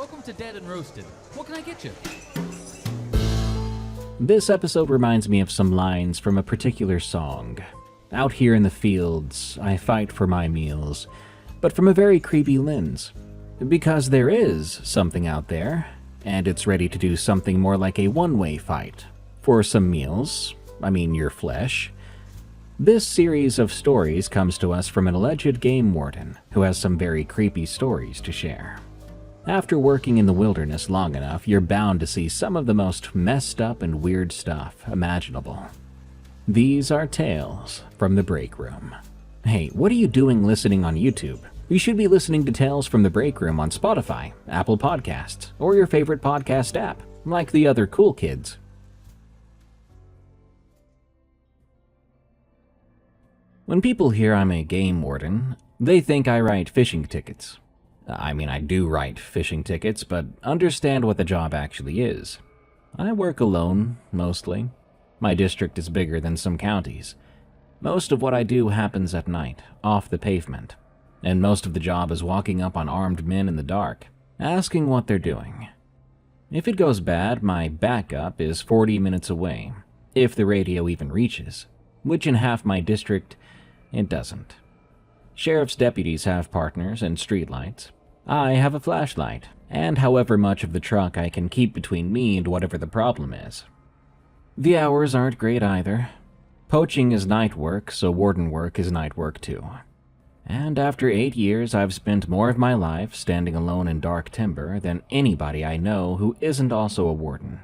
Welcome to Dead and Roasted. What can I get you? This episode reminds me of some lines from a particular song. Out here in the fields, I fight for my meals, but from a very creepy lens. Because there is something out there, and it's ready to do something more like a one-way fight. For some meals, I mean your flesh. This series of stories comes to us from an alleged game warden who has some very creepy stories to share. After working in the wilderness long enough, you're bound to see some of the most messed up and weird stuff imaginable. These are tales from the break room. Hey, what are you doing listening on YouTube? You should be listening to Tales from the Break Room on Spotify, Apple Podcasts, or your favorite podcast app, like the other cool kids. When people hear I'm a game warden, they think I write fishing tickets. I mean, I do write fishing tickets, but understand what the job actually is. I work alone, mostly. My district is bigger than some counties. Most of what I do happens at night, off the pavement, and most of the job is walking up on armed men in the dark, asking what they're doing. If it goes bad, my backup is 40 minutes away, if the radio even reaches, which in half my district, it doesn't. Sheriff's deputies have partners and streetlights. I have a flashlight, and however much of the truck I can keep between me and whatever the problem is. The hours aren't great either. Poaching is night work, so warden work is night work too. And after 8 years, I've spent more of my life standing alone in dark timber than anybody I know who isn't also a warden.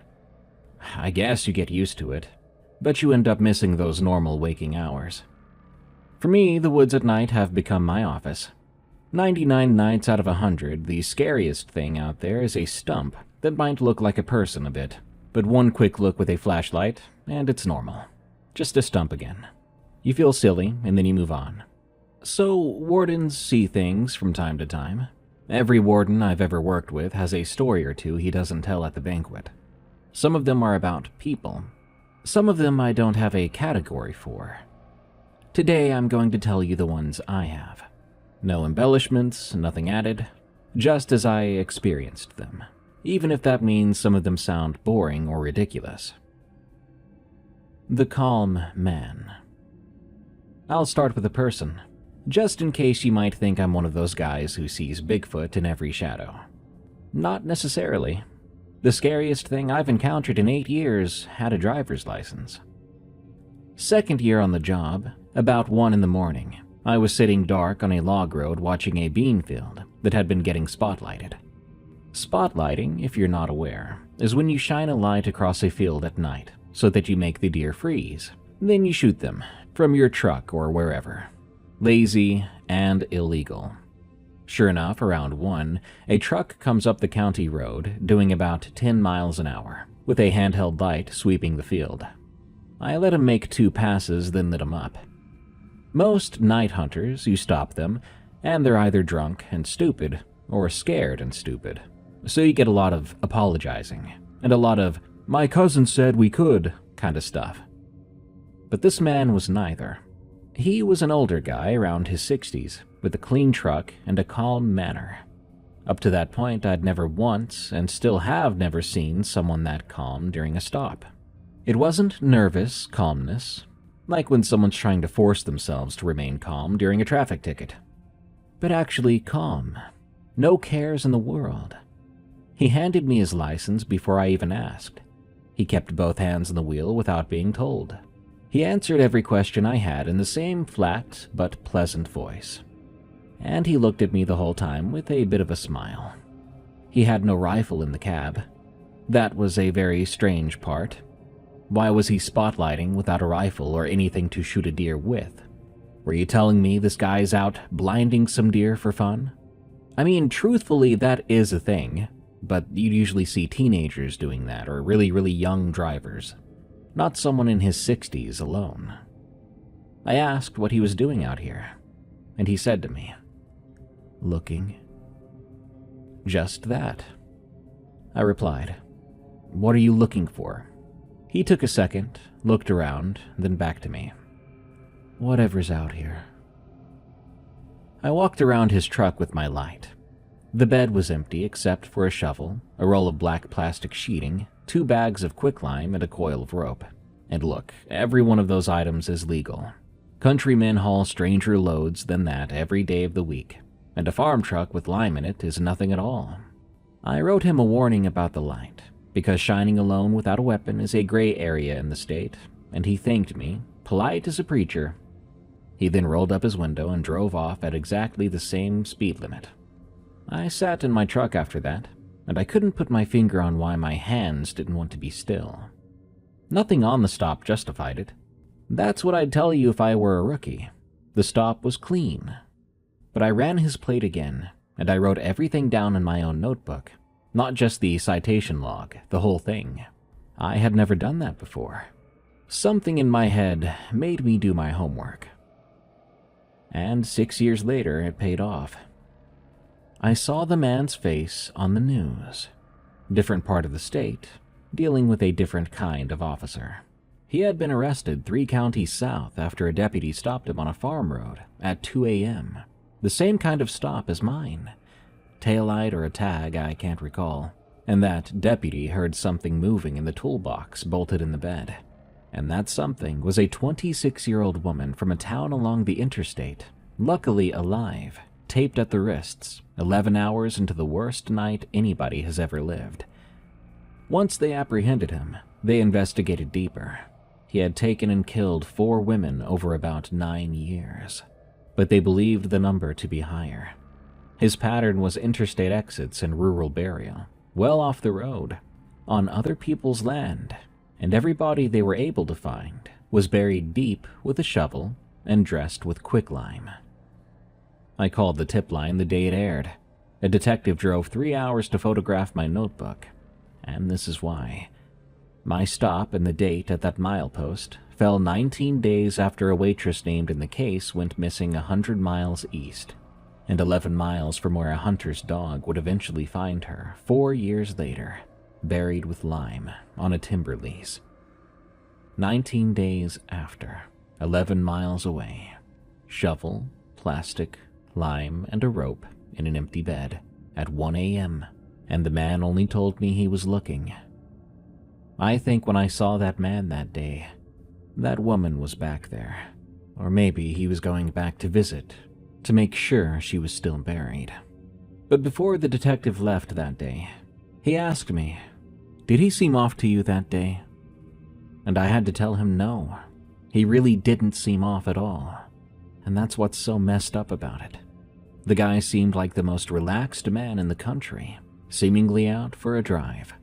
I guess you get used to it, but you end up missing those normal waking hours. For me, the woods at night have become my office. 99 nights out of 100, the scariest thing out there is a stump that might look like a person a bit, but one quick look with a flashlight, and it's normal. Just a stump again. You feel silly, and then you move on. So, wardens see things from time to time. Every warden I've ever worked with has a story or two he doesn't tell at the banquet. Some of them are about people. Some of them I don't have a category for. Today I'm going to tell you the ones I have. No embellishments, nothing added, just as I experienced them, even if that means some of them sound boring or ridiculous. The Calm Man. I'll start with a person, just in case you might think I'm one of those guys who sees Bigfoot in every shadow. Not necessarily. The scariest thing I've encountered in 8 years had a driver's license. Second year on the job, about 1 in the morning, I was sitting dark on a log road watching a bean field that had been getting spotlighted. Spotlighting, if you're not aware, is when you shine a light across a field at night so that you make the deer freeze. Then you shoot them from your truck or wherever. Lazy and illegal. Sure enough, around 1, a truck comes up the county road doing about 10 miles an hour, with a handheld light sweeping the field. I let him make 2 passes, then lit him up. Most night hunters, you stop them, and they're either drunk and stupid, or scared and stupid. So you get a lot of apologizing, and a lot of, "my cousin said we could," kind of stuff. But this man was neither. He was an older guy around his 60s, with a clean truck and a calm manner. Up to that point, I'd never once, and still have never seen someone that calm during a stop. It wasn't nervous calmness, like when someone's trying to force themselves to remain calm during a traffic ticket, but actually calm. No cares in the world. He handed me his license before I even asked. He kept both hands on the wheel without being told. He answered every question I had in the same flat but pleasant voice. And he looked at me the whole time with a bit of a smile. He had no rifle in the cab. That was a very strange part. Why was he spotlighting without a rifle or anything to shoot a deer with? Were you telling me this guy's out blinding some deer for fun? I mean, truthfully, that is a thing, but you usually see teenagers doing that, or really young drivers. Not someone in his 60s alone. I asked what he was doing out here, and he said to me, "Looking." Just that. I replied, "What are you looking for?" He took a second, looked around, then back to me. "Whatever's out here." I walked around his truck with my light. The bed was empty except for a shovel, a roll of black plastic sheeting, 2 bags of quicklime, and a coil of rope. And look, every one of those items is legal. Countrymen haul stranger loads than that every day of the week, and a farm truck with lime in it is nothing at all. I wrote him a warning about the light, because shining alone without a weapon is a gray area in the state, and he thanked me, polite as a preacher. He then rolled up his window and drove off at exactly the same speed limit. I sat in my truck after that, and I couldn't put my finger on why my hands didn't want to be still. Nothing on the stop justified it. That's what I'd tell you if I were a rookie. The stop was clean. But I ran his plate again, and I wrote everything down in my own notebook. Not just the citation log, the whole thing. I had never done that before. Something in my head made me do my homework. And 6 years later, it paid off. I saw the man's face on the news. Different part of the state, dealing with a different kind of officer. He had been arrested 3 counties south after a deputy stopped him on a farm road at 2 a.m. The same kind of stop as mine. Taillight or a tag, I can't recall. And that deputy heard something moving in the toolbox bolted in the bed. And that something was a 26-year-old woman from a town along the interstate, luckily alive, taped at the wrists, 11 hours into the worst night anybody has ever lived. Once they apprehended him, they investigated deeper. He had taken and killed 4 women over about 9 years, but they believed the number to be higher. His pattern was interstate exits and rural burial, well off the road, on other people's land, and every body they were able to find was buried deep with a shovel and dressed with quicklime. I called the tip line the day it aired. A detective drove 3 hours to photograph my notebook, and this is why. My stop and the date at that milepost fell 19 days after a waitress named in the case went missing 100 miles east, and 11 miles from where a hunter's dog would eventually find her 4 years later, buried with lime on a timber lease. 19 days after, 11 miles away, shovel, plastic, lime, and a rope in an empty bed at 1 a.m., and the man only told me he was looking. I think when I saw that man that day, that woman was back there, or maybe he was going back to visit to make sure she was still buried. But before the detective left that day, he asked me, "Did he seem off to you that day?" And I had to tell him no. He really didn't seem off at all. And that's what's so messed up about it. The guy seemed like the most relaxed man in the country, seemingly out for a drive.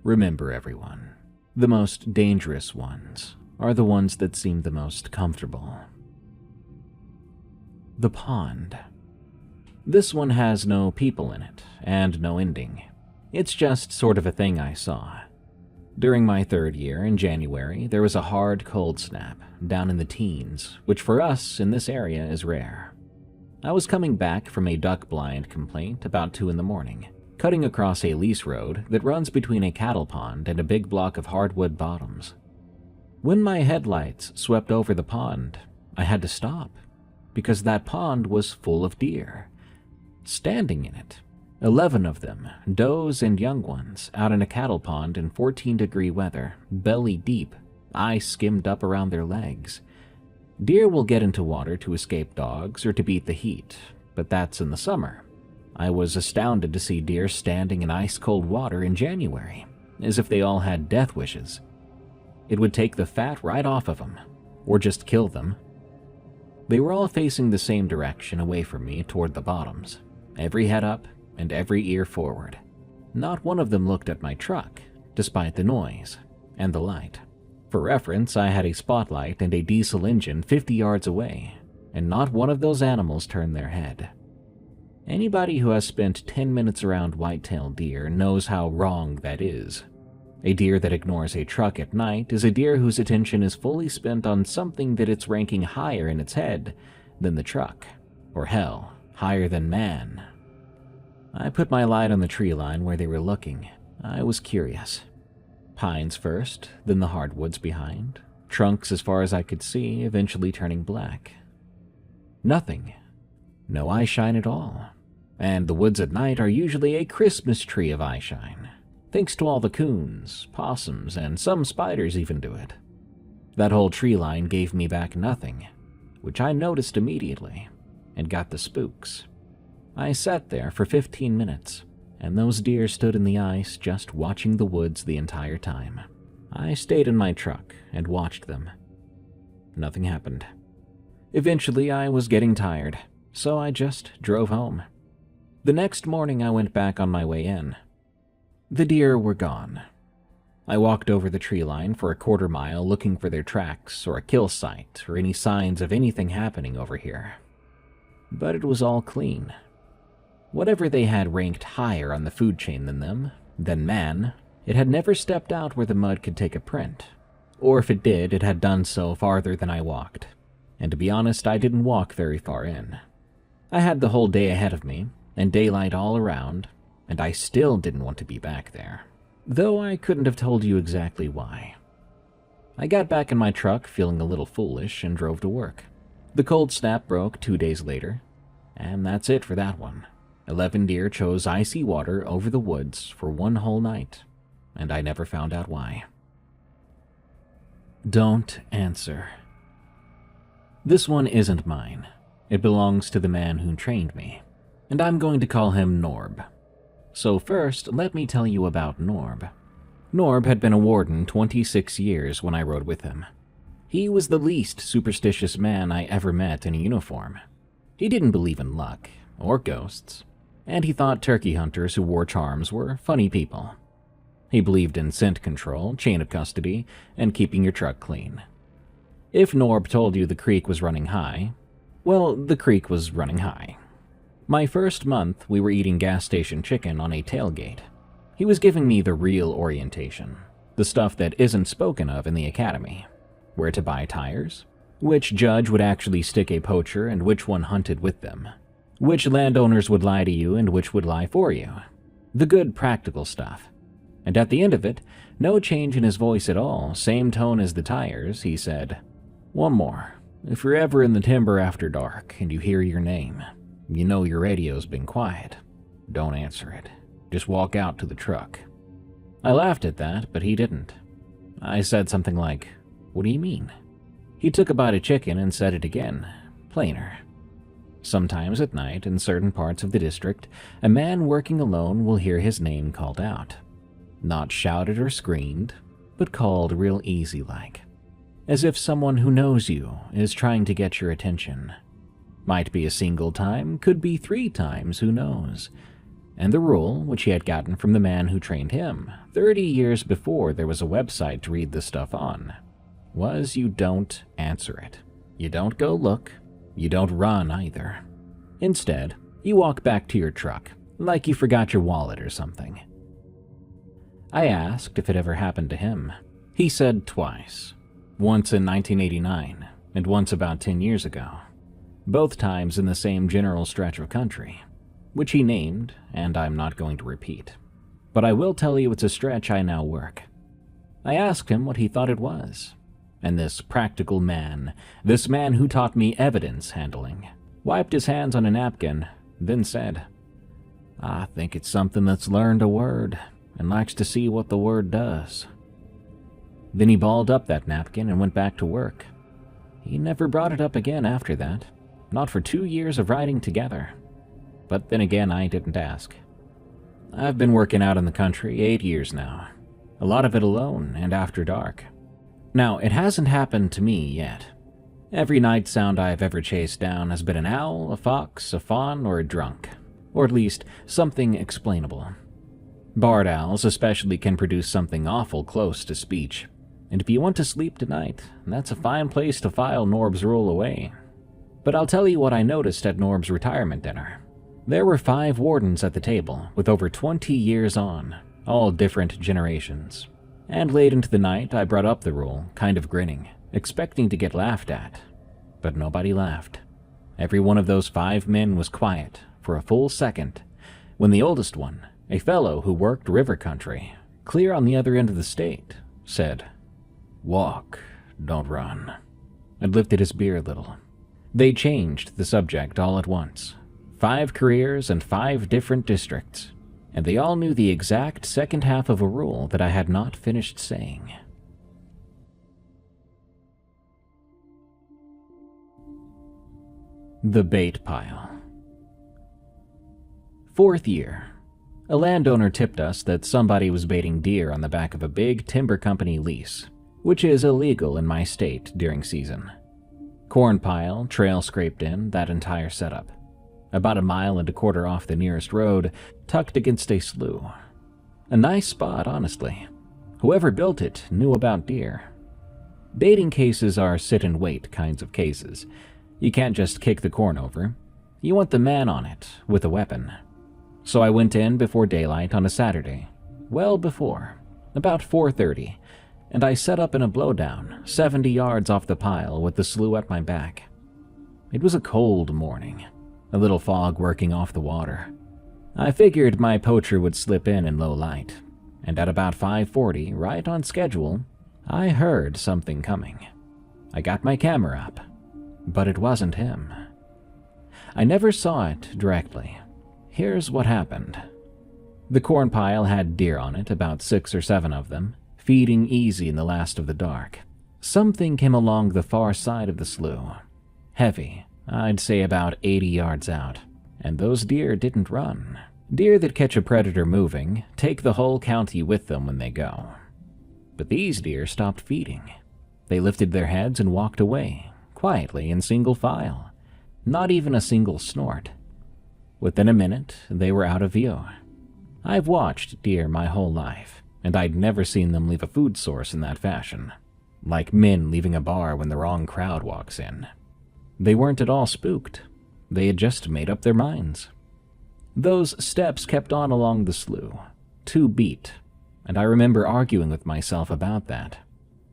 Remember, everyone, the most dangerous ones are the ones that seem the most comfortable. The pond. This one has no people in it, and no ending. It's just sort of a thing I saw. During my 3rd year, in January, there was a hard cold snap, down in the teens, which for us in this area is rare. I was coming back from a duck blind complaint about 2 in the morning, cutting across a lease road that runs between a cattle pond and a big block of hardwood bottoms. When my headlights swept over the pond, I had to stop, because that pond was full of deer. Standing in it, 11 of them, does and young ones, out in a cattle pond in 14-degree weather, belly deep, eyes skimmed up around their legs. Deer will get into water to escape dogs or to beat the heat, but that's in the summer. I was astounded to see deer standing in ice-cold water in January, as if they all had death wishes. It would take the fat right off of them, or just kill them. They were all facing the same direction away from me toward the bottoms, every head up and every ear forward. Not one of them looked at my truck, despite the noise and the light. For reference, I had a spotlight and a diesel engine 50 yards away, and not one of those animals turned their head. Anybody who has spent 10 minutes around white-tailed deer knows how wrong that is. A deer that ignores a truck at night is a deer whose attention is fully spent on something that it's ranking higher in its head than the truck, or hell, higher than man. I put my light on the tree line where they were looking. I was curious. Pines first, then the hardwoods behind, trunks as far as I could see, eventually turning black. Nothing. No eye shine at all. and the woods at night are usually a Christmas tree of eyeshine, thanks to all the coons, possums, and some spiders even do it. That whole tree line gave me back nothing, which I noticed immediately, and got the spooks. I sat there for 15 minutes, and those deer stood in the ice just watching the woods the entire time. I stayed in my truck and watched them. Nothing happened. Eventually, I was getting tired, so I just drove home. The next morning, I went back on my way in. The deer were gone. I walked over the tree line for a quarter mile looking for their tracks or a kill site or any signs of anything happening over here. But it was all clean. Whatever they had ranked higher on the food chain than man, it had never stepped out where the mud could take a print. Or if it did, it had done so farther than I walked. And to be honest, I didn't walk very far in. I had the whole day ahead of me, and daylight all around, and I still didn't want to be back there. Though I couldn't have told you exactly why. I got back in my truck feeling a little foolish and drove to work. The cold snap broke 2 days later, and that's it for that one. 11 deer chose icy water over the woods for one whole night, and I never found out why. Don't answer. This one isn't mine. It belongs to the man who trained me, and I'm going to call him Norb. So first, let me tell you about Norb. Norb had been a warden 26 years when I rode with him. He was the least superstitious man I ever met in a uniform. He didn't believe in luck or ghosts, and he thought turkey hunters who wore charms were funny people. He believed in scent control, chain of custody, and keeping your truck clean. If Norb told you the creek was running high, well, the creek was running high. My first month, we were eating gas station chicken on a tailgate. He was giving me the real orientation, the stuff that isn't spoken of in the academy. Where to buy tires, which judge would actually stick a poacher and which one hunted with them, which landowners would lie to you and which would lie for you. The good practical stuff. And at the end of it, no change in his voice at all, same tone as the tires, he said, "One more. If you're ever in the timber after dark and you hear your name, you know your radio's been quiet. Don't answer it. Just walk out to the truck." I laughed at that, but he didn't. I said something like, "What do you mean?" He took a bite of chicken and said it again, plainer. Sometimes at night, in certain parts of the district, a man working alone will hear his name called out. Not shouted or screamed, but called real easy-like. As if someone who knows you is trying to get your attention. Might be a single time, could be 3 times, who knows. And the rule, which he had gotten from the man who trained him 30 years before there was a website to read the stuff on, was you don't answer it. You don't go look. You don't run either. Instead, you walk back to your truck, like you forgot your wallet or something. I asked if it ever happened to him. He said twice. Once in 1989, and once about 10 years ago. Both times in the same general stretch of country, which he named, and I'm not going to repeat. But I will tell you it's a stretch I now work. I asked him what he thought it was, and this practical man, this man who taught me evidence handling, wiped his hands on a napkin, then said, "I think it's something that's learned a word, and likes to see what the word does." Then he balled up that napkin and went back to work. He never brought it up again after that, not for 2 years of riding together. But then again, I didn't ask. I've been working out in the country 8 years now, a lot of it alone and after dark. Now, it hasn't happened to me yet. Every night sound I've ever chased down has been an owl, a fox, a fawn, or a drunk, or at least something explainable. Barred owls especially can produce something awful close to speech, and if you want to sleep tonight, that's a fine place to file Norb's rule away. But I'll tell you what I noticed at Norb's retirement dinner. There were 5 wardens at the table, with over 20 years on, all different generations. And late into the night, I brought up the rule, kind of grinning, expecting to get laughed at. But nobody laughed. Every one of those 5 men was quiet for a full second, when the oldest one, a fellow who worked river country, clear on the other end of the state, said, "Walk, don't run," and lifted his beer a little. They changed the subject all at once. 5 careers and 5 different districts, and they all knew the exact second half of a rule that I had not finished saying. The bait pile. 4th year. A landowner tipped us that somebody was baiting deer on the back of a big timber company lease, which is illegal in my state during season. Corn pile, trail scraped in, that entire setup. About 1.25 miles off the nearest road, tucked against a slough. A nice spot, honestly. Whoever built it knew about deer. Baiting cases are sit-and-wait kinds of cases. You can't just kick the corn over. You want the man on it, with a weapon. So I went in before daylight on a Saturday, well before, about 4:30, and I set up in a blowdown 70 yards off the pile with the slough at my back. It was a cold morning, a little fog working off the water. I figured my poacher would slip in low light, and at about 5:40, right on schedule, I heard something coming. I got my camera up, but it wasn't him. I never saw it directly. Here's what happened. The corn pile had deer on it, about 6 or 7 of them, feeding easy in the last of the dark. Something came along the far side of the slough. Heavy, I'd say about 80 yards out, and those deer didn't run. Deer that catch a predator moving take the whole county with them when they go. But these deer stopped feeding. They lifted their heads and walked away, quietly in single file. Not even a single snort. Within a minute, they were out of view. I've watched deer my whole life, and I'd never seen them leave a food source in that fashion. Like men leaving a bar when the wrong crowd walks in. They weren't at all spooked. They had just made up their minds. Those steps kept on along the slough, 2 beat, and I remember arguing with myself about that.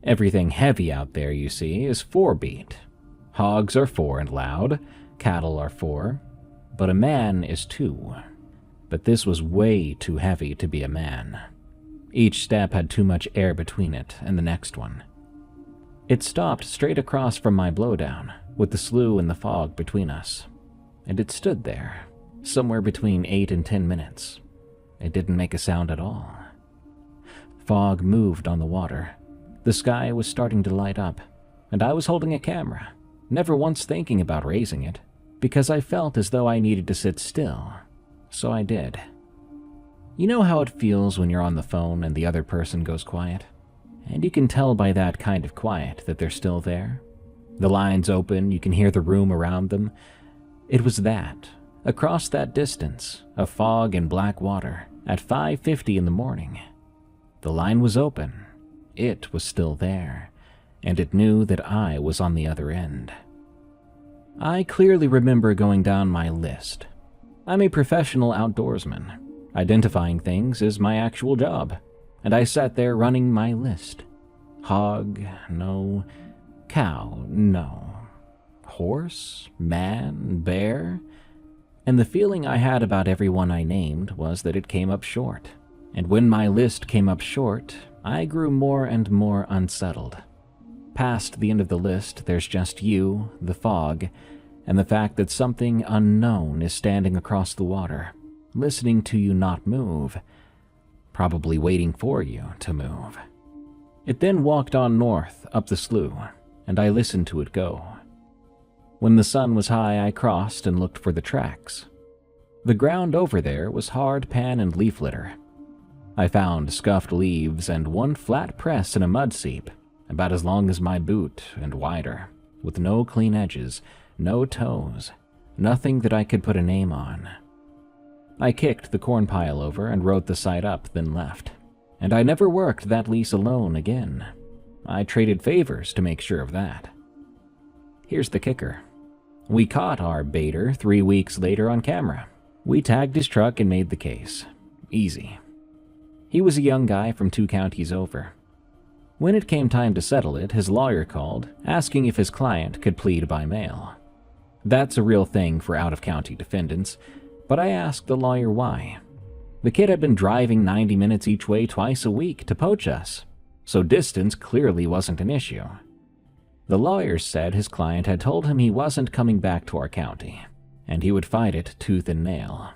Everything heavy out there, you see, is 4 beat. Hogs are 4 and loud, cattle are 4, but a man is 2. But this was way too heavy to be a man. Each step had too much air between it and the next one. It stopped straight across from my blowdown, with the slough and the fog between us. And it stood there, somewhere between 8 and 10 minutes. It didn't make a sound at all. Fog moved on the water. The sky was starting to light up, and I was holding a camera, never once thinking about raising it, because I felt as though I needed to sit still. So I did. You know how it feels when you're on the phone and the other person goes quiet? And you can tell by that kind of quiet that they're still there. The line's open, you can hear the room around them. It was that, across that distance, of fog and black water, at 5:50 in the morning. The line was open. It was still there, and it knew that I was on the other end. I clearly remember going down my list. I'm a professional outdoorsman. Identifying things is my actual job, and I sat there running my list. Hog, no. Cow, no. Horse, man, bear. And the feeling I had about everyone I named was that it came up short. And when my list came up short, I grew more and more unsettled. Past the end of the list, there's just you, the fog, and the fact that something unknown is standing across the water, listening to you not move, probably waiting for you to move. It then walked on north, up the slough, and I listened to it go. When the sun was high, I crossed and looked for the tracks. The ground over there was hard pan and leaf litter. I found scuffed leaves and one flat press in a mud seep, about as long as my boot and wider, with no clean edges, no toes, nothing that I could put a name on. I kicked the corn pile over and wrote the site up, then left. And I never worked that lease alone again. I traded favors to make sure of that. Here's the kicker. We caught our baiter 3 weeks later on camera. We tagged his truck and made the case. Easy. He was a young guy from 2 counties over. When it came time to settle it, his lawyer called, asking if his client could plead by mail. That's a real thing for out-of-county defendants, but I asked the lawyer why. The kid had been driving 90 minutes each way twice a week to poach us, so distance clearly wasn't an issue. The lawyer said his client had told him he wasn't coming back to our county, and he would fight it tooth and nail.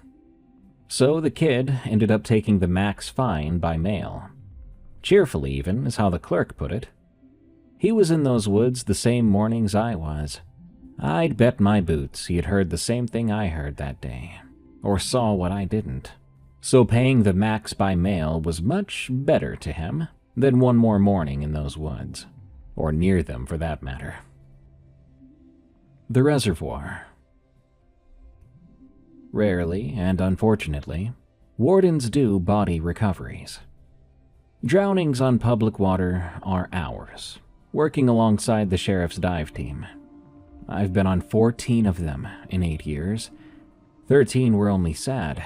So the kid ended up taking the max fine by mail. Cheerfully even, is how the clerk put it. He was in those woods the same mornings I was. I'd bet my boots he had heard the same thing I heard that day, or saw what I didn't. So paying the max by mail was much better to him than one more morning in those woods, or near them for that matter. The reservoir. Rarely, and unfortunately, wardens do body recoveries. Drownings on public water are ours, working alongside the sheriff's dive team. I've been on 14 of them in 8 years. 13 were only sad.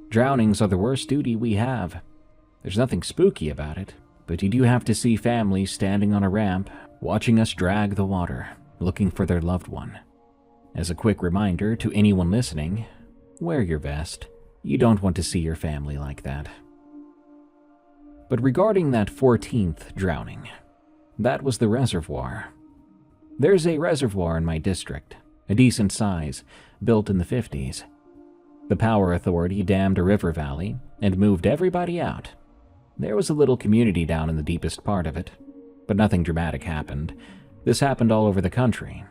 Drownings are the worst duty we have. There's nothing spooky about it, but you do have to see families standing on a ramp, watching us drag the water, looking for their loved one. As a quick reminder to anyone listening, wear your vest. You don't want to see your family like that. But regarding that 14th drowning, that was the reservoir. There's a reservoir in my district, a decent size, built in the 50s. The power authority dammed a river valley and moved everybody out. There was a little community down in the deepest part of it, but nothing dramatic happened. This happened all over the country.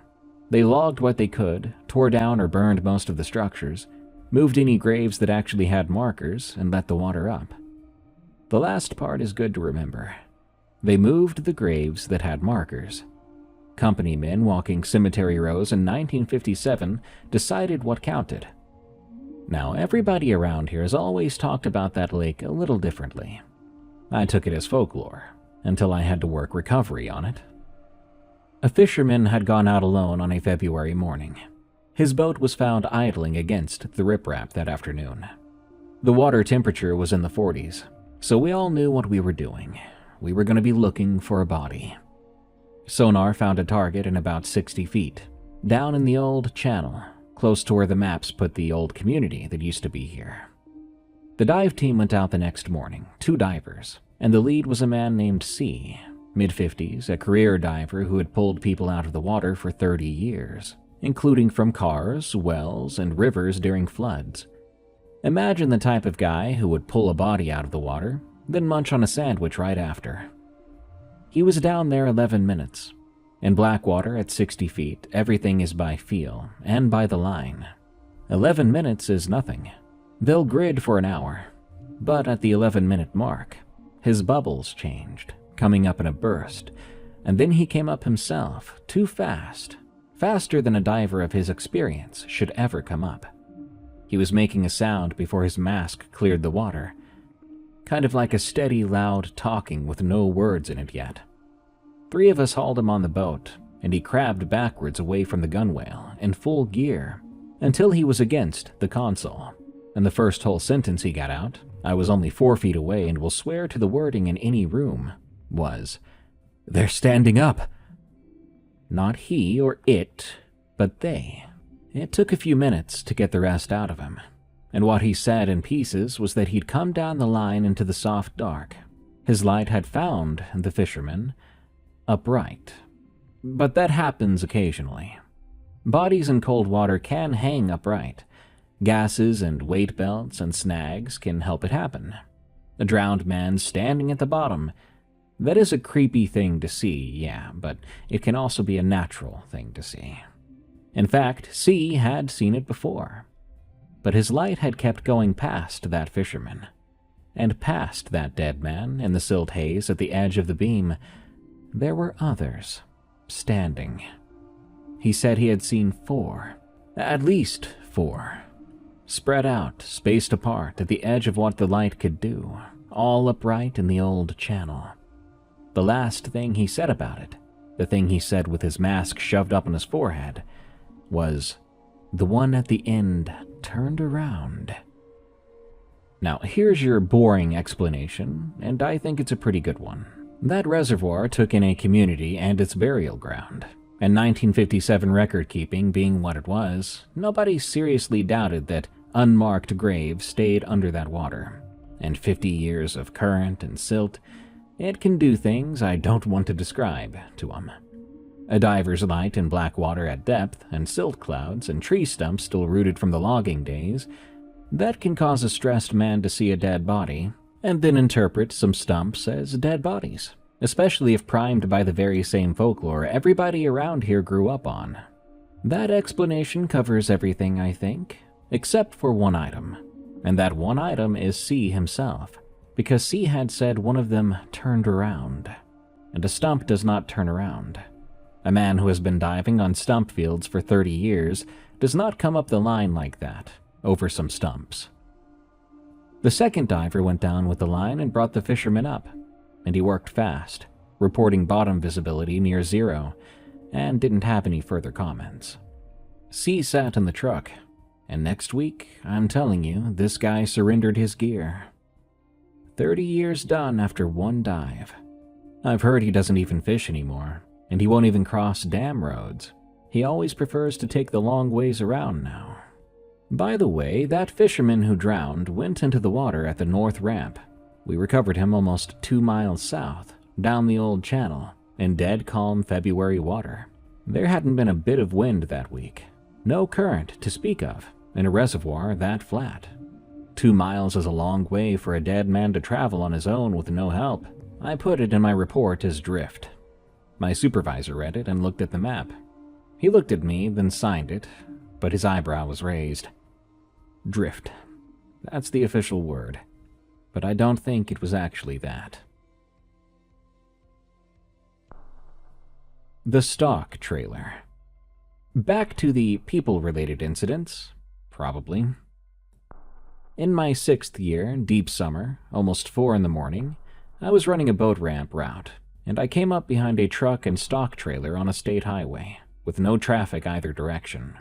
They logged what they could, tore down or burned most of the structures, moved any graves that actually had markers, and let the water up. The last part is good to remember. They moved the graves that had markers. Company men walking cemetery rows in 1957 decided what counted. Now, everybody around here has always talked about that lake a little differently. I took it as folklore, until I had to work recovery on it. A fisherman had gone out alone on a February morning. His boat was found idling against the riprap that afternoon. The water temperature was in the 40s, so we all knew what we were doing. We were going to be looking for a body. Sonar found a target in about 60 feet, down in the old channel, close to where the maps put the old community that used to be here. The dive team went out the next morning, 2 divers, and the lead was a man named C, mid-50s, a career diver who had pulled people out of the water for 30 years, including from cars, wells, and rivers during floods. Imagine the type of guy who would pull a body out of the water, then munch on a sandwich right after. He was down there 11 minutes. In Blackwater at 60 feet, everything is by feel and by the line. 11 minutes is nothing. They'll grid for an hour. But at the 11-minute mark, his bubbles changed, coming up in a burst, and then he came up himself, too fast, faster than a diver of his experience should ever come up. He was making a sound before his mask cleared the water, kind of like a steady, loud talking with no words in it yet. 3 of us hauled him on the boat, and he crabbed backwards away from the gunwale in full gear until he was against the console. And the first whole sentence he got out, I was only 4 feet away and will swear to the wording in any room, was, "They're standing up." Not he or it, but they. It took a few minutes to get the rest out of him, and what he said in pieces was that he'd come down the line into the soft dark. His light had found the fisherman upright. But that happens occasionally. Bodies in cold water can hang upright. Gases and weight belts and snags can help it happen. A drowned man standing at the bottom. That is a creepy thing to see, yeah, but it can also be a natural thing to see. In fact, C had seen it before. But his light had kept going past that fisherman, and past that dead man in the silt haze at the edge of the beam. There were others, standing. He said he had seen 4, at least 4, spread out, spaced apart at the edge of what the light could do, all upright in the old channel. The last thing he said about it, the thing he said with his mask shoved up on his forehead, was, "The one at the end turned around." Now, here's your boring explanation, and I think it's a pretty good one. That reservoir took in a community and its burial ground, and 1957 record-keeping being what it was, nobody seriously doubted that unmarked graves stayed under that water. And 50 years of current and silt, it can do things I don't want to describe to them. A diver's light in black water at depth, and silt clouds and tree stumps still rooted from the logging days, that can cause a stressed man to see a dead body, and then interpret some stumps as dead bodies, especially if primed by the very same folklore everybody around here grew up on. That explanation covers everything, I think, except for one item, and that one item is C himself, because C had said one of them turned around, and a stump does not turn around. A man who has been diving on stump fields for 30 years does not come up the line like that, over some stumps. The second diver went down with the line and brought the fisherman up, and he worked fast, reporting bottom visibility near zero, and didn't have any further comments. C sat in the truck, and next week, I'm telling you, this guy surrendered his gear. 30 years done after one dive. I've heard he doesn't even fish anymore, and he won't even cross dam roads. He always prefers to take the long ways around now. By the way, that fisherman who drowned went into the water at the north ramp. We recovered him almost 2 miles south, down the old channel, in dead calm February water. There hadn't been a bit of wind that week. No current to speak of, in a reservoir that flat. 2 miles is a long way for a dead man to travel on his own with no help. I put it in my report as drift. My supervisor read it and looked at the map. He looked at me, then signed it, but his eyebrow was raised. Drift. That's the official word, but I don't think it was actually that. The stock trailer. Back to the people-related incidents, probably. In my 6th year, deep summer, almost 4 in the morning, I was running a boat ramp route, and I came up behind a truck and stock trailer on a state highway, with no traffic either direction.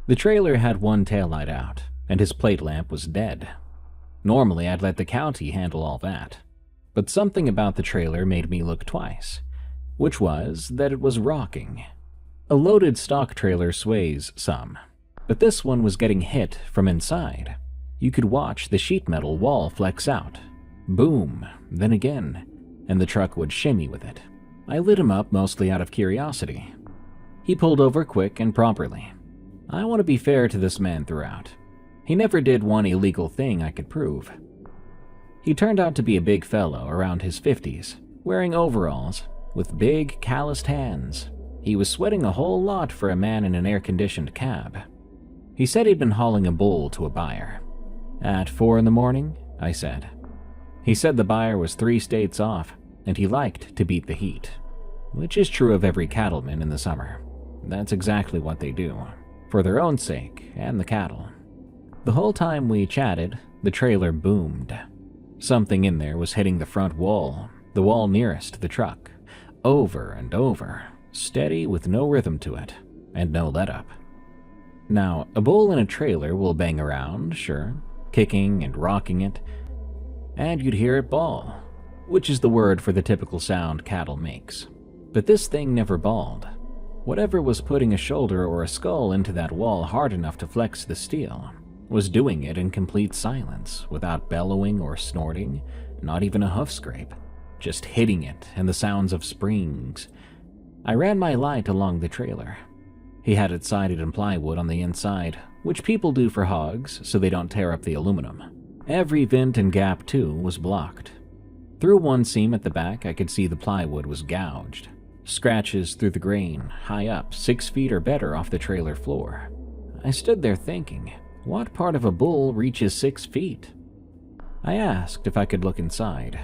The trailer had one taillight out, and his plate lamp was dead. Normally, I'd let the county handle all that, but something about the trailer made me look twice, which was that it was rocking. A loaded stock trailer sways some, but this one was getting hit from inside. You could watch the sheet metal wall flex out, boom, then again, and the truck would shimmy with it. I lit him up mostly out of curiosity. He pulled over quick and properly. I want to be fair to this man throughout. He never did one illegal thing I could prove. He turned out to be a big fellow around his 50s, wearing overalls, with big, calloused hands. He was sweating a whole lot for a man in an air-conditioned cab. He said he'd been hauling a bull to a buyer. At 4 in the morning, I said. He said the buyer was 3 states off, and he liked to beat the heat, which is true of every cattleman in the summer. That's exactly what they do, for their own sake and the cattle. The whole time we chatted, the trailer boomed. Something in there was hitting the front wall, the wall nearest the truck, over and over, steady with no rhythm to it, and no let-up. Now, a bull in a trailer will bang around, sure, kicking and rocking it, and you'd hear it bawl, which is the word for the typical sound cattle makes. But this thing never bawled. Whatever was putting a shoulder or a skull into that wall hard enough to flex the steel was doing it in complete silence, without bellowing or snorting, not even a hoof scrape, just hitting it and the sounds of springs. I ran my light along the trailer. He had it sided in plywood on the inside, which people do for hogs so they don't tear up the aluminum. Every vent and gap, too, was blocked. Through one seam at the back, I could see the plywood was gouged. Scratches through the grain, high up, 6 feet or better off the trailer floor. I stood there thinking, what part of a bull reaches 6 feet? I asked if I could look inside.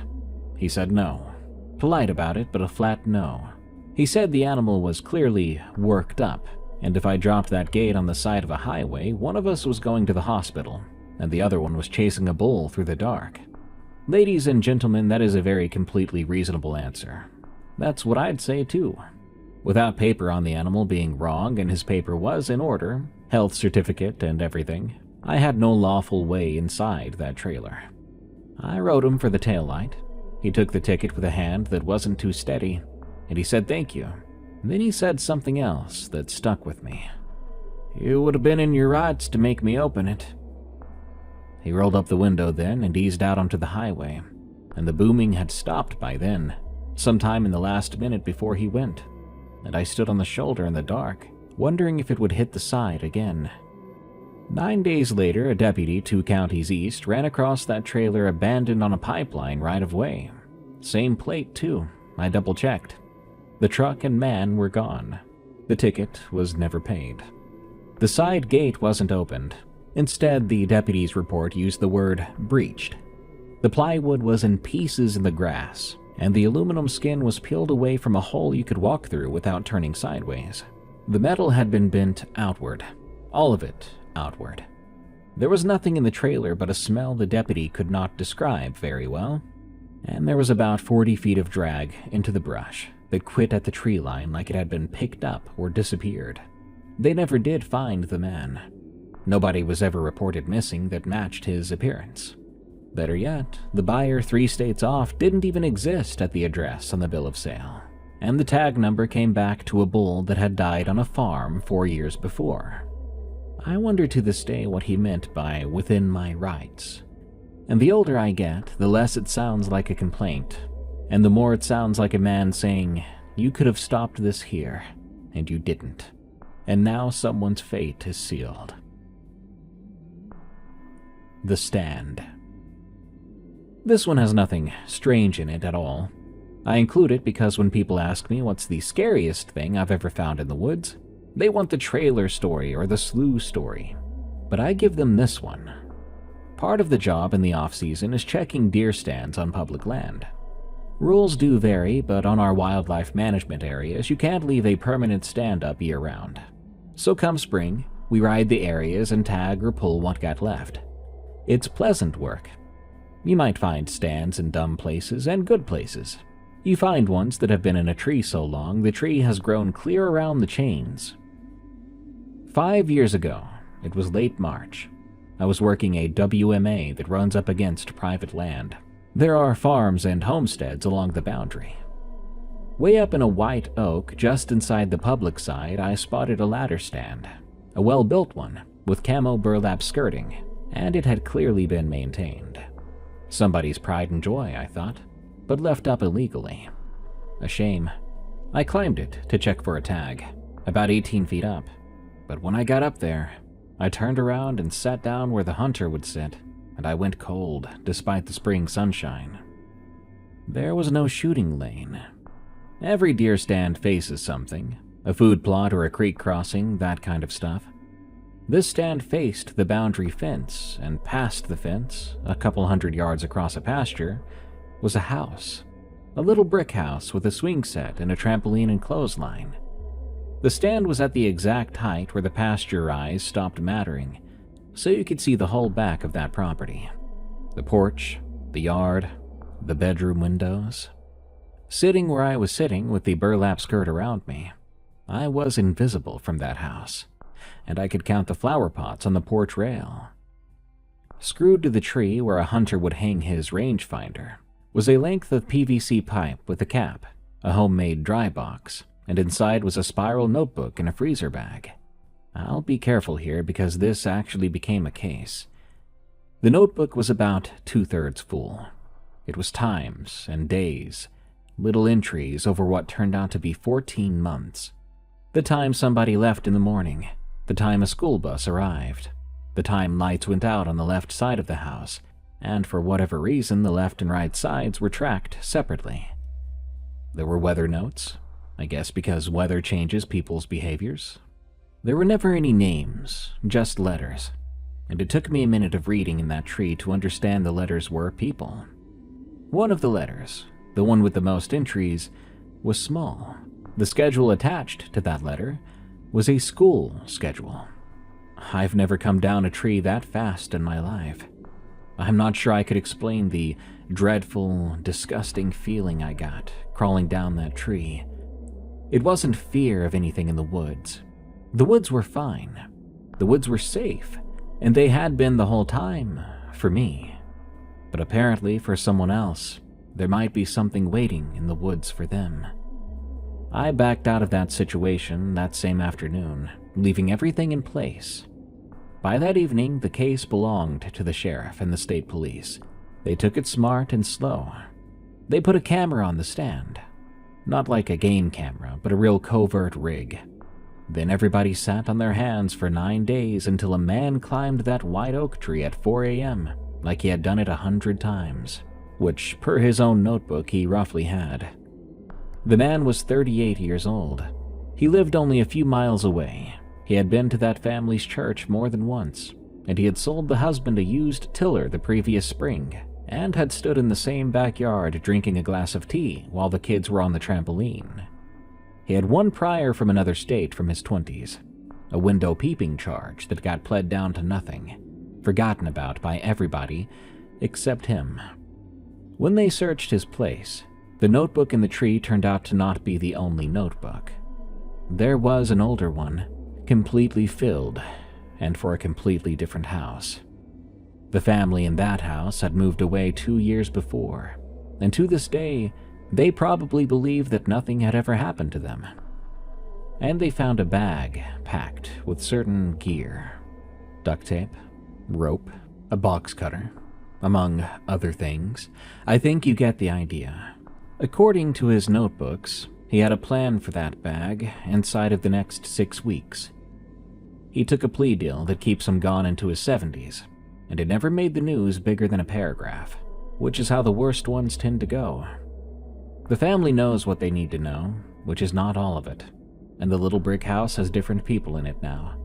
He said no. Polite about it, but a flat no. He said the animal was clearly worked up, and if I dropped that gate on the side of a highway, one of us was going to the hospital, and the other one was chasing a bull through the dark. Ladies and gentlemen, that is a very completely reasonable answer. That's what I'd say too. Without paper on the animal being wrong, and his paper was in order, health certificate and everything, I had no lawful way inside that trailer. I wrote him for the taillight. He took the ticket with a hand that wasn't too steady, and he said thank you. Then he said something else that stuck with me. You would have been in your rights to make me open it. He rolled up the window then and eased out onto the highway, and the booming had stopped by then, sometime in the last minute before he went. and I stood on the shoulder in the dark, wondering if it would hit the side again. 9 days later, a deputy 2 counties east ran across that trailer abandoned on a pipeline right of way. Same plate, too. I double-checked. The truck and man were gone. The ticket was never paid. The side gate wasn't opened. Instead, the deputy's report used the word breached. The plywood was in pieces in the grass, and the aluminum skin was peeled away from a hole you could walk through without turning sideways. The metal had been bent outward. All of it outward. There was nothing in the trailer but a smell the deputy could not describe very well, and there was about 40 feet of drag into the brush that quit at the tree line like it had been picked up or disappeared. They never did find the man. Nobody was ever reported missing that matched his appearance. Better yet, the buyer 3 states off didn't even exist at the address on the bill of sale, and the tag number came back to a bull that had died on a farm 4 years before. I wonder to this day what he meant by within my rights. And the older I get, the less it sounds like a complaint, and the more it sounds like a man saying, "You could have stopped this here, and you didn't. And now someone's fate is sealed." The Stand. This one has nothing strange in it at all. I include it because when people ask me what's the scariest thing I've ever found in the woods, they want the trailer story or the slough story. But I give them this one. Part of the job in the off-season is checking deer stands on public land. Rules do vary, but on our wildlife management areas, you can't leave a permanent stand up year-round. So come spring, we ride the areas and tag or pull what got left. It's pleasant work. You might find stands in dumb places and good places. You find ones that have been in a tree so long the tree has grown clear around the chains. 5 years ago, it was late March. I was working a WMA that runs up against private land. There are farms and homesteads along the boundary. Way up in a white oak just inside the public side, I spotted a ladder stand, a well-built one with camo burlap skirting, and it had clearly been maintained. Somebody's pride and joy, I thought, but left up illegally. A shame. I climbed it to check for a tag, about 18 feet up, but when I got up there, I turned around and sat down where the hunter would sit, and I went cold despite the spring sunshine. There was no shooting lane. Every deer stand faces something, a food plot or a creek crossing, that kind of stuff. This stand faced the boundary fence, and past the fence, a couple 100 yards across a pasture, was a house. A little brick house with a swing set and a trampoline and clothesline. The stand was at the exact height where the pasture eyes stopped mattering, so you could see the whole back of that property. The porch, the yard, the bedroom windows. Sitting where I was sitting with the burlap skirt around me, I was invisible from that house, and I could count the flower pots on the porch rail. Screwed to the tree where a hunter would hang his rangefinder was a length of PVC pipe with a cap, a homemade dry box, and inside was a spiral notebook and a freezer bag. I'll be careful here because this actually became a case. The notebook was about 2/3 full. It was times and days, little entries over what turned out to be 14 months. The time somebody left in the morning, the time a school bus arrived, the time lights went out on the left side of the house, and for whatever reason the left and right sides were tracked separately. There were weather notes, I guess because weather changes people's behaviors. There were never any names, just letters, and it took me a minute of reading in that tree to understand the letters were people. One of the letters, the one with the most entries, was small. The schedule attached to that letter was a school schedule. I've never come down a tree that fast in my life. I'm not sure I could explain the dreadful, disgusting feeling I got crawling down that tree. It wasn't fear of anything in the woods. The woods were fine. The woods were safe, and they had been the whole time, for me. But apparently for someone else, there might be something waiting in the woods for them. I backed out of that situation that same afternoon, leaving everything in place. By that evening, the case belonged to the sheriff and the state police. They took it smart and slow. They put a camera on the stand. Not like a game camera, but a real covert rig. Then everybody sat on their hands for 9 days until a man climbed that white oak tree at 4 a.m., like he had done it 100 times, which, per his own notebook, he roughly had. The man was 38 years old. He lived only a few miles away. He had been to that family's church more than once, and he had sold the husband a used tiller the previous spring, and had stood in the same backyard drinking a glass of tea while the kids were on the trampoline. He had one prior from another state from his 20s, a window peeping charge that got pled down to nothing, forgotten about by everybody except him. When they searched his place, the notebook in the tree turned out to not be the only notebook. There was an older one, completely filled, and for a completely different house. The family in that house had moved away 2 years before, and to this day, they probably believe that nothing had ever happened to them. And they found a bag packed with certain gear: duct tape, rope, a box cutter, among other things. I think you get the idea. According to his notebooks, he had a plan for that bag inside of the next 6 weeks. He took a plea deal that keeps him gone into his 70s, and it never made the news bigger than a paragraph, which is how the worst ones tend to go. The family knows what they need to know, which is not all of it, and the little brick house has different people in it now.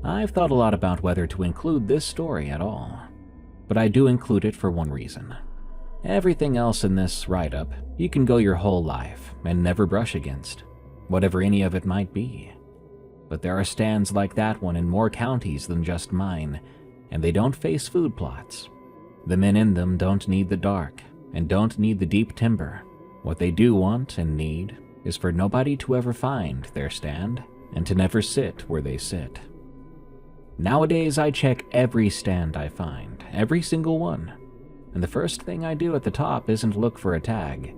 I've thought a lot about whether to include this story at all, but I do include it for one reason. Everything else in this write-up, you can go your whole life and never brush against, whatever any of it might be. But there are stands like that one in more counties than just mine, and they don't face food plots. The men in them don't need the dark, and don't need the deep timber. What they do want and need is for nobody to ever find their stand, and to never sit where they sit. Nowadays, I check every stand I find, every single one. And the first thing I do at the top isn't look for a tag,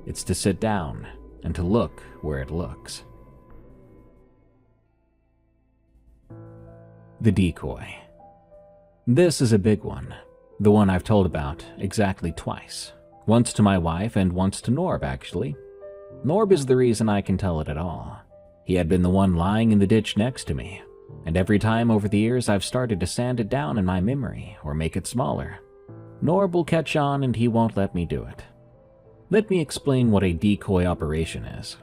it's to sit down and to look where it looks. The decoy. This is a big one, the one I've told about exactly twice. Once to my wife and once to Norb, actually. Norb is the reason I can tell it at all. He had been the one lying in the ditch next to me, and every time over the years I've started to sand it down in my memory or make it smaller. Norb will catch on and he won't let me do it. Let me explain what a decoy operation is.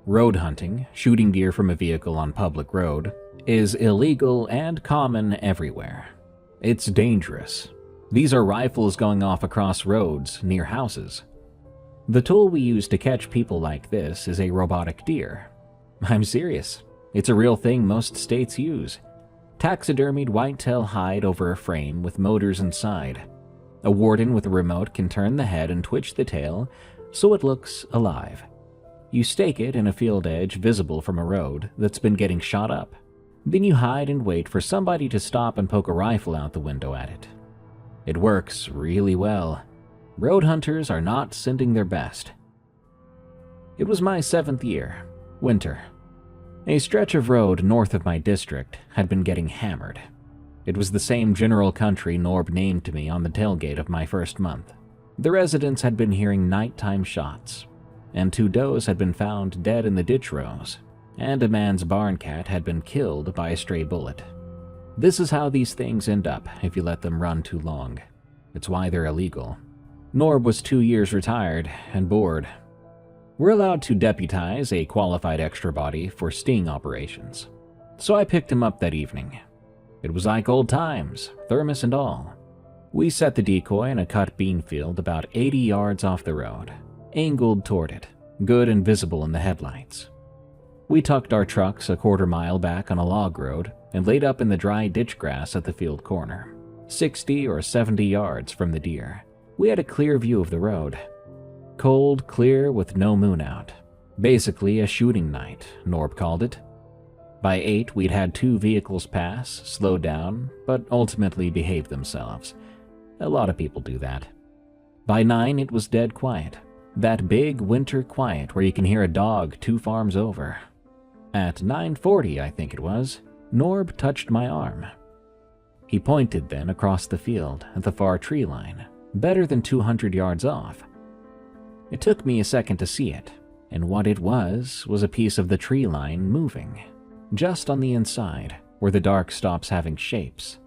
Road hunting, shooting deer from a vehicle on public road, is illegal and common everywhere. It's dangerous. These are rifles going off across roads near houses. The tool we use to catch people like this is a robotic deer. I'm serious. It's a real thing most states use. Taxidermied whitetail hide over a frame with motors inside. A warden with a remote can turn the head and twitch the tail so it looks alive. You stake it in a field edge visible from a road that's been getting shot up. Then you hide and wait for somebody to stop and poke a rifle out the window at it. It works really well. Road hunters are not sending their best. It was my 7th year, winter. A stretch of road north of my district had been getting hammered. It was the same general country Norb named to me on the tailgate of my first month. The residents had been hearing nighttime shots, and 2 does had been found dead in the ditch rows, and a man's barn cat had been killed by a stray bullet. This is how these things end up if you let them run too long. It's why they're illegal. Norb was 2 years retired and bored. We're allowed to deputize a qualified extra body for sting operations, so I picked him up that evening. It was like old times, thermos and all. We set the decoy in a cut bean field about 80 yards off the road, angled toward it, good and visible in the headlights. We tucked our trucks a quarter mile back on a log road and laid up in the dry ditch grass at the field corner, 60 or 70 yards from the deer. We had a clear view of the road. Cold, clear, with no moon out. Basically a shooting night, Norb called it. By 8, we'd had 2 vehicles pass, slow down, but ultimately behave themselves. A lot of people do that. By 9, it was dead quiet. That big winter quiet where you can hear a dog 2 farms over. At 9:40, I think it was, Norb touched my arm. He pointed then across the field at the far tree line, better than 200 yards off. It took me a second to see it, and what it was a piece of the tree line moving. Just on the inside, where the dark stops having shapes.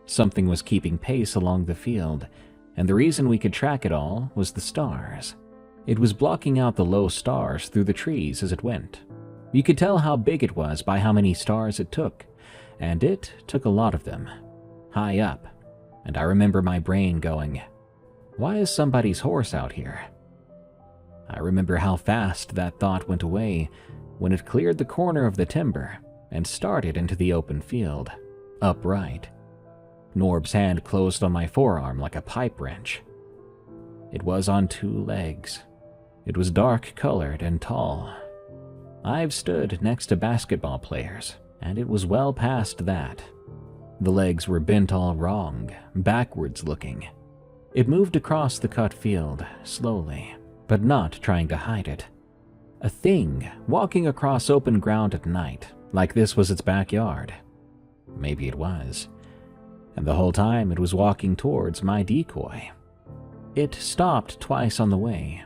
Something was keeping pace along the field, and the reason we could track it all was the stars. It was blocking out the low stars through the trees as it went. You could tell how big it was by how many stars it took, and it took a lot of them, high up, and I remember my brain going, "Why is somebody's horse out here?" I remember how fast that thought went away when it cleared the corner of the timber and started into the open field, upright. Norb's hand closed on my forearm like a pipe wrench. It was on 2 legs. It was dark-colored and tall. I've stood next to basketball players, and it was well past that. The legs were bent all wrong, backwards looking. It moved across the cut field, slowly, but not trying to hide it. A thing walking across open ground at night, like this was its backyard. Maybe it was. And the whole time it was walking towards my decoy. It stopped twice on the way,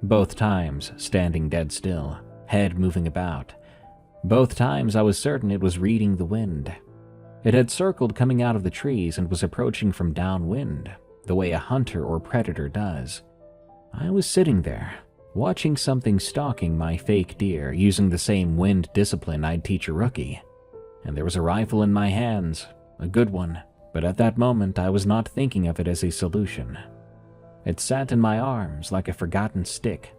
both times standing dead still, head moving about. Both times I was certain it was reading the wind. It had circled coming out of the trees and was approaching from downwind, the way a hunter or predator does. I was sitting there, watching something stalking my fake deer using the same wind discipline I'd teach a rookie. And there was a rifle in my hands, a good one, but at that moment I was not thinking of it as a solution. It sat in my arms like a forgotten stick.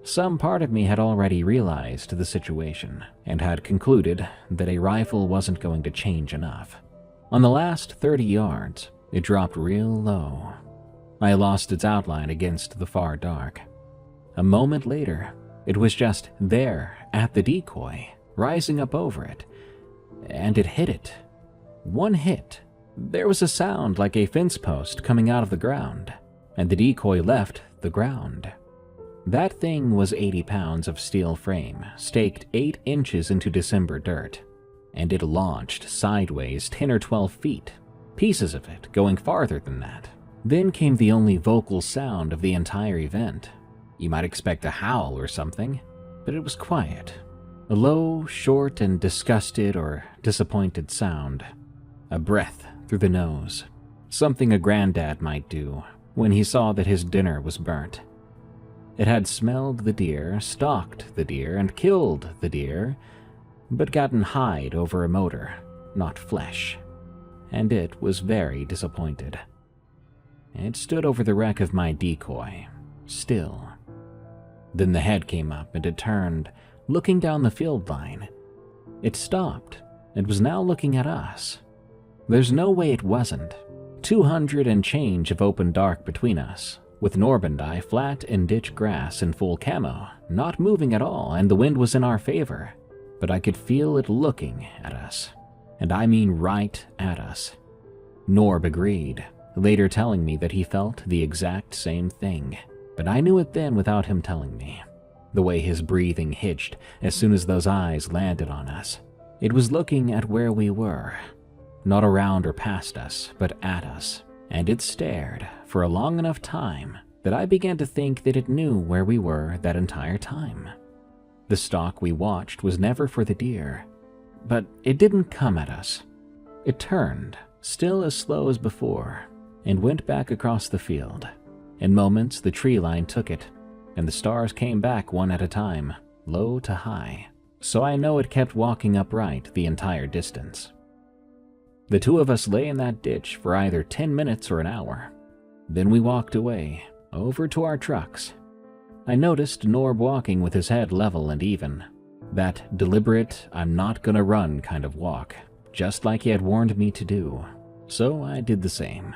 Some part of me had already realized the situation and had concluded that a rifle wasn't going to change enough. On the last 30 yards, it dropped real low. I lost its outline against the far dark. A moment later, it was just there at the decoy, rising up over it, and it hit it. One hit. There was a sound like a fence post coming out of the ground, and the decoy left the ground. That thing was 80 pounds of steel frame, staked 8 inches into December dirt, and it launched sideways 10 or 12 feet, pieces of it going farther than that. Then came the only vocal sound of the entire event. You might expect a howl or something, but it was quiet. A low, short, and disgusted or disappointed sound. A breath through the nose. Something a granddad might do when he saw that his dinner was burnt. It had smelled the deer, stalked the deer, and killed the deer, but gotten hide over a motor, not flesh. And it was very disappointed. It stood over the wreck of my decoy, still. Then the head came up and it turned, looking down the field line. It stopped and was now looking at us. There's no way it wasn't. 200 and change of open dark between us, with Norb and I flat in ditch grass in full camo, not moving at all, and the wind was in our favor. But I could feel it looking at us. And I mean right at us. Norb agreed, later telling me that he felt the exact same thing, but I knew it then without him telling me. The way his breathing hitched as soon as those eyes landed on us. It was looking at where we were, not around or past us, but at us, and it stared for a long enough time that I began to think that it knew where we were that entire time. The stalk we watched was never for the deer, but it didn't come at us. It turned, still as slow as before, and went back across the field. In moments, the tree line took it, and the stars came back one at a time, low to high, so I know it kept walking upright the entire distance. The two of us lay in that ditch for either 10 minutes or an hour. Then we walked away, over to our trucks. I noticed Norb walking with his head level and even, that deliberate, I'm not gonna run kind of walk, just like he had warned me to do, so I did the same.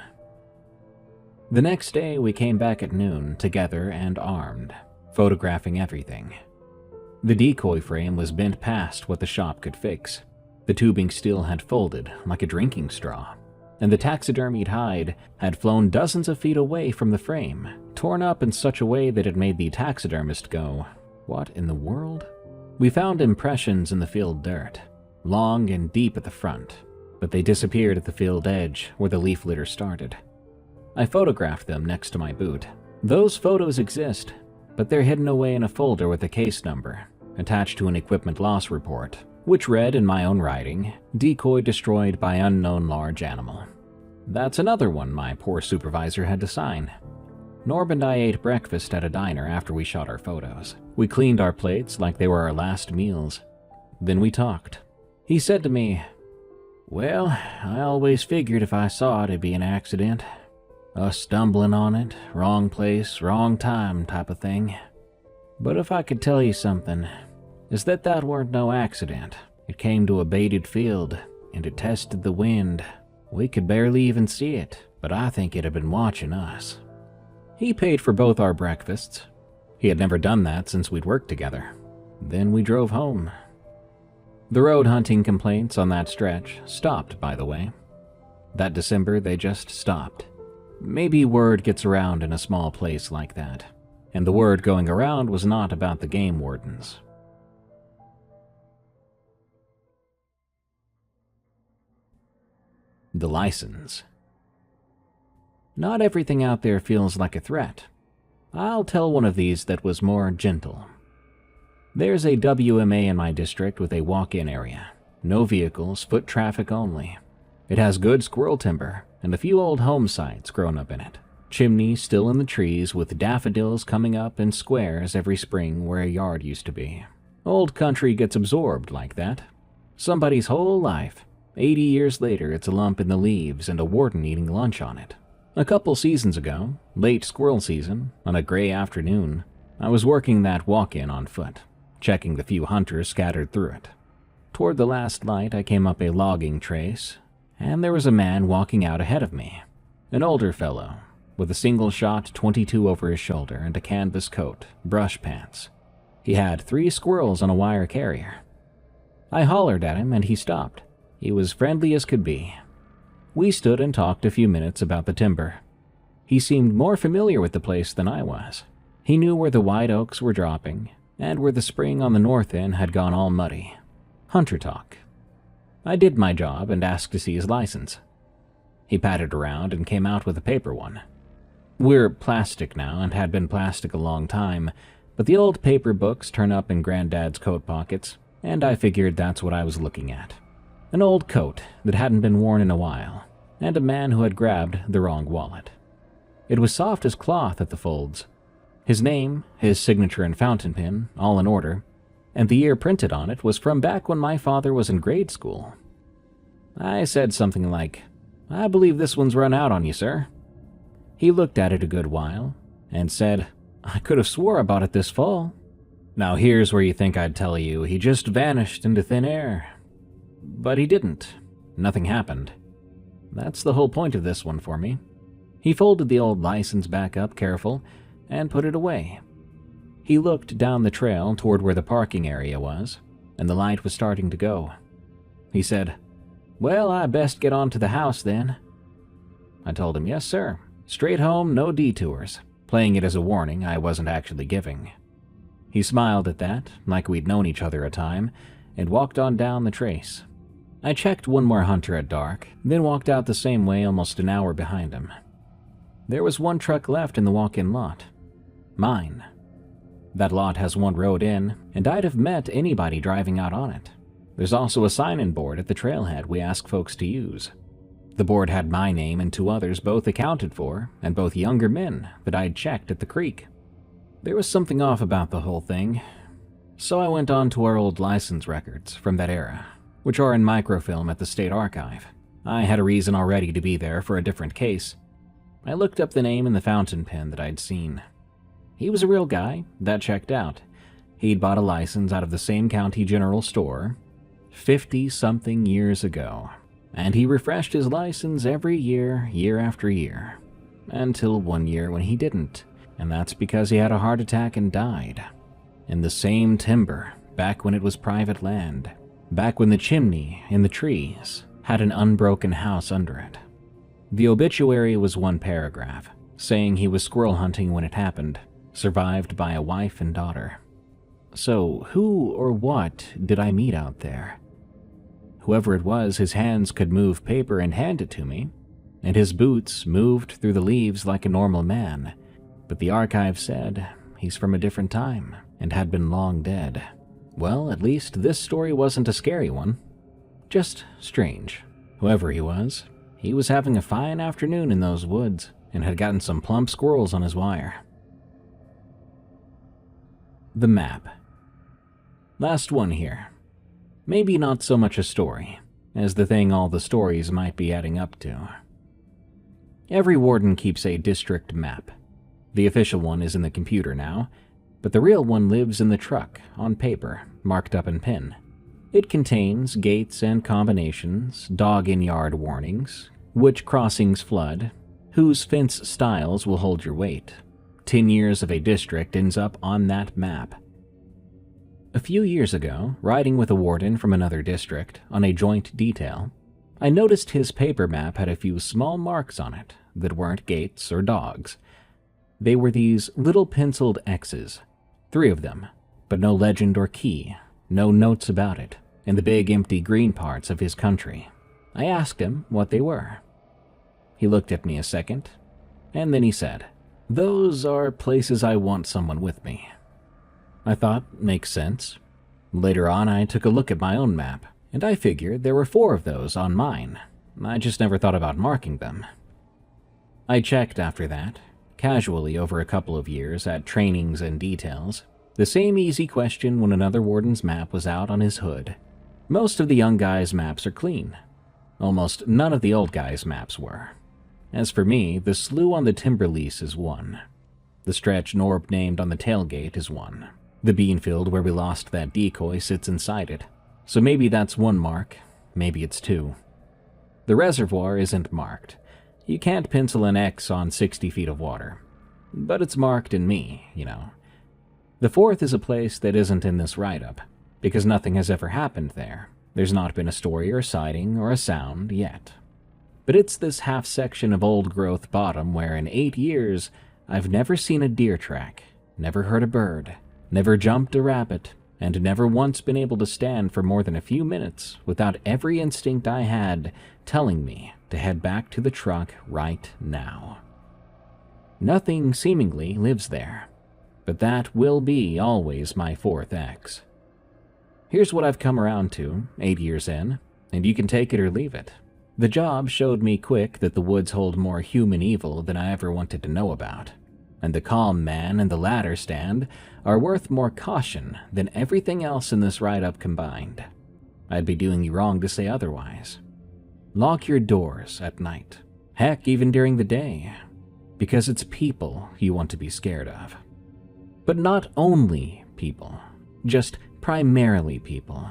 The next day we came back at noon, together and armed, photographing everything. The decoy frame was bent past what the shop could fix. The tubing steel had folded like a drinking straw, and the taxidermied hide had flown dozens of feet away from the frame, torn up in such a way that it made the taxidermist go, "What in the world?" We found impressions in the field dirt, long and deep at the front, but they disappeared at the field edge where the leaf litter started. I photographed them next to my boot. Those photos exist, but they're hidden away in a folder with a case number, attached to an equipment loss report, which read in my own writing, "Decoy destroyed by unknown large animal." That's another one my poor supervisor had to sign. Norb and I ate breakfast at a diner after we shot our photos. We cleaned our plates like they were our last meals. Then we talked. He said to me, "Well, I always figured if I saw it, it'd be an accident. Us stumbling on it, wrong place, wrong time type of thing. But if I could tell you something, is that weren't no accident. It came to a baited field, and it tested the wind. We could barely even see it, but I think it had been watching us." He paid for both our breakfasts. He had never done that since we'd worked together. Then we drove home. The road hunting complaints on that stretch stopped, by the way. That December, they just stopped. Maybe word gets around in a small place like that, and the word going around was not about the game wardens. The license. Not everything out there feels like a threat. I'll tell one of these that was more gentle. There's a WMA in my district with a walk-in area. No vehicles, foot traffic only. It has good squirrel timber and a few old home sites grown up in it. Chimneys still in the trees with daffodils coming up in squares every spring where a yard used to be. Old country gets absorbed like that. Somebody's whole life. 80 years later, it's a lump in the leaves and a warden eating lunch on it. A couple seasons ago, late squirrel season, on a gray afternoon, I was working that walk-in on foot, checking the few hunters scattered through it. Toward the last light, I came up a logging trace, and there was a man walking out ahead of me. An older fellow, with a single-shot .22 over his shoulder and a canvas coat, brush pants. He had 3 squirrels on a wire carrier. I hollered at him and he stopped. He was friendly as could be. We stood and talked a few minutes about the timber. He seemed more familiar with the place than I was. He knew where the white oaks were dropping, and where the spring on the north end had gone all muddy. Hunter talk. I did my job and asked to see his license. He patted around and came out with a paper one. We're plastic now and had been plastic a long time, but the old paper books turn up in Granddad's coat pockets, and I figured that's what I was looking at. An old coat that hadn't been worn in a while, and a man who had grabbed the wrong wallet. It was soft as cloth at the folds. His name, his signature and fountain pen, all in order, and the year printed on it was from back when my father was in grade school. I said something like, "I believe this one's run out on you, sir." He looked at it a good while, and said, "I could have swore I bought it this fall." Now here's where you think I'd tell you he just vanished into thin air. But he didn't. Nothing happened. That's the whole point of this one for me. He folded the old license back up careful and put it away. He looked down the trail toward where the parking area was, and the light was starting to go. He said, "Well, I best get on to the house then." I told him, "Yes, sir. Straight home, no detours," playing it as a warning I wasn't actually giving. He smiled at that, like we'd known each other a time, and walked on down the trace. I checked one more hunter at dark, then walked out the same way almost an hour behind him. There was one truck left in the walk-in lot. Mine. That lot has one road in, and I'd have met anybody driving out on it. There's also a sign-in board at the trailhead we ask folks to use. The board had my name and 2 others both accounted for, and both younger men that I'd checked at the creek. There was something off about the whole thing, so I went on to our old license records from that era, which are in microfilm at the State Archive. I had a reason already to be there for a different case. I looked up the name in the fountain pen that I'd seen. He was a real guy, that checked out. He'd bought a license out of the same county general store 50-something years ago, and he refreshed his license every year, year after year, until one year when he didn't, and that's because he had a heart attack and died. In the same timber, back when it was private land, back when the chimney in the trees had an unbroken house under it. The obituary was one paragraph, saying he was squirrel hunting when it happened, survived by a wife and daughter. So who or what did I meet out there? Whoever it was, his hands could move paper and hand it to me, and his boots moved through the leaves like a normal man, but the archive said he's from a different time and had been long dead. Well, at least this story wasn't a scary one. Just strange. Whoever he was having a fine afternoon in those woods and had gotten some plump squirrels on his wire. The map. Last one here. Maybe not so much a story as the thing all the stories might be adding up to. Every warden keeps a district map. The official one is in the computer now, but the real one lives in the truck, on paper, marked up in pen. It contains gates and combinations, dog-in-yard warnings, which crossings flood, whose fence styles will hold your weight. 10 years of a district ends up on that map. A few years ago, riding with a warden from another district on a joint detail, I noticed his paper map had a few small marks on it that weren't gates or dogs. They were these little penciled X's, 3 of them, but no legend or key, no notes about it, in the big empty green parts of his country. I asked him what they were. He looked at me a second, and then he said, "Those are places I want someone with me." I thought, makes sense. Later on, I took a look at my own map, and I figured there were 4 of those on mine. I just never thought about marking them. I checked after that, casually over a couple of years at trainings and details, the same easy question when another warden's map was out on his hood. Most of the young guys' maps are clean. Almost none of the old guys' maps were. As for me, the slough on the timber lease is one. The stretch Norb named on the tailgate is one. The bean field where we lost that decoy sits inside it. So maybe that's 1 mark, maybe it's 2. The reservoir isn't marked. You can't pencil an X on 60 feet of water. But it's marked in me, you know. The 4th is a place that isn't in this write-up, because nothing has ever happened there. There's not been a story or sighting or a sound yet. But it's this half-section of old-growth bottom where in 8 years, I've never seen a deer track, never heard a bird, never jumped a rabbit, and never once been able to stand for more than a few minutes without every instinct I had telling me to head back to the truck right now. Nothing seemingly lives there, but that will be always my 4th X. Here's what I've come around to, 8 years in, and you can take it or leave it. The job showed me quick that the woods hold more human evil than I ever wanted to know about, and the calm man and the ladder stand are worth more caution than everything else in this write-up combined. I'd be doing you wrong to say otherwise. Lock your doors at night, heck, even during the day, because it's people you want to be scared of. But not only people, just primarily people.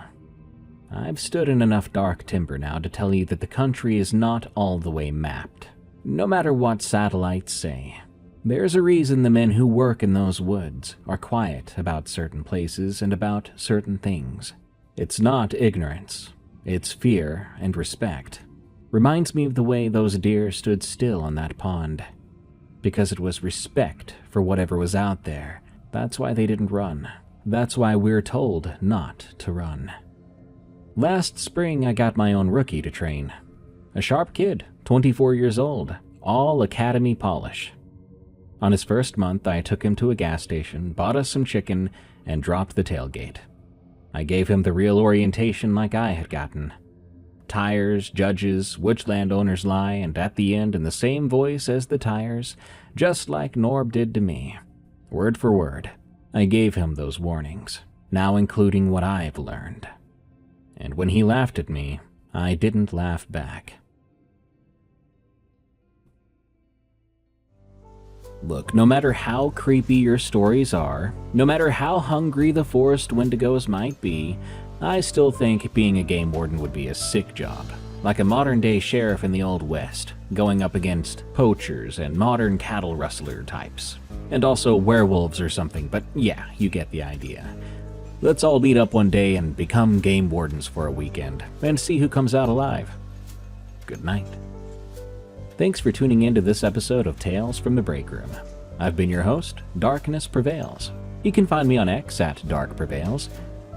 I've stood in enough dark timber now to tell you that the country is not all the way mapped. No matter what satellites say, there's a reason the men who work in those woods are quiet about certain places and about certain things. It's not ignorance, it's fear and respect. Reminds me of the way those deer stood still on that pond. Because it was respect for whatever was out there. That's why they didn't run. That's why we're told not to run. Last spring, I got my own rookie to train. A sharp kid, 24 years old, all academy polish. On his first month, I took him to a gas station, bought us some chicken, and dropped the tailgate. I gave him the real orientation like I had gotten. Tires, judges, which landowners lie, and at the end in the same voice as the tires, just like Norb did to me. Word for word, I gave him those warnings, now including what I've learned. And when he laughed at me, I didn't laugh back. Look, no matter how creepy your stories are, no matter how hungry the forest wendigos might be, I still think being a game warden would be a sick job. Like a modern-day sheriff in the Old West, going up against poachers and modern cattle rustler types. And also werewolves or something, but yeah, you get the idea. Let's all meet up one day and become game wardens for a weekend, and see who comes out alive. Good night. Thanks for tuning in to this episode of Tales from the Break Room. I've been your host, Darkness Prevails. You can find me on X at Dark Prevails,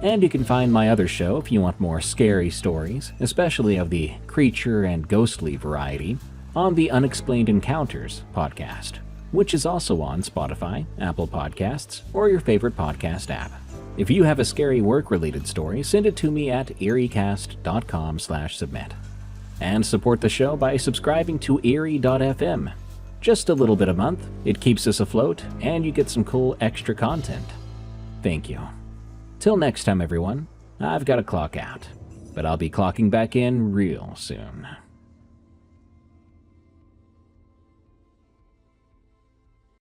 and you can find my other show if you want more scary stories, especially of the creature and ghostly variety, on the Unexplained Encounters podcast. which is also on Spotify, Apple Podcasts, or your favorite podcast app. If you have a scary work-related story, send it to me at eeriecast.com/submit. And support the show by subscribing to Erie.fm. Just a little bit a month, it keeps us afloat, and you get some cool extra content. Thank you. Till next time, everyone, I've got to clock out, but I'll be clocking back in real soon.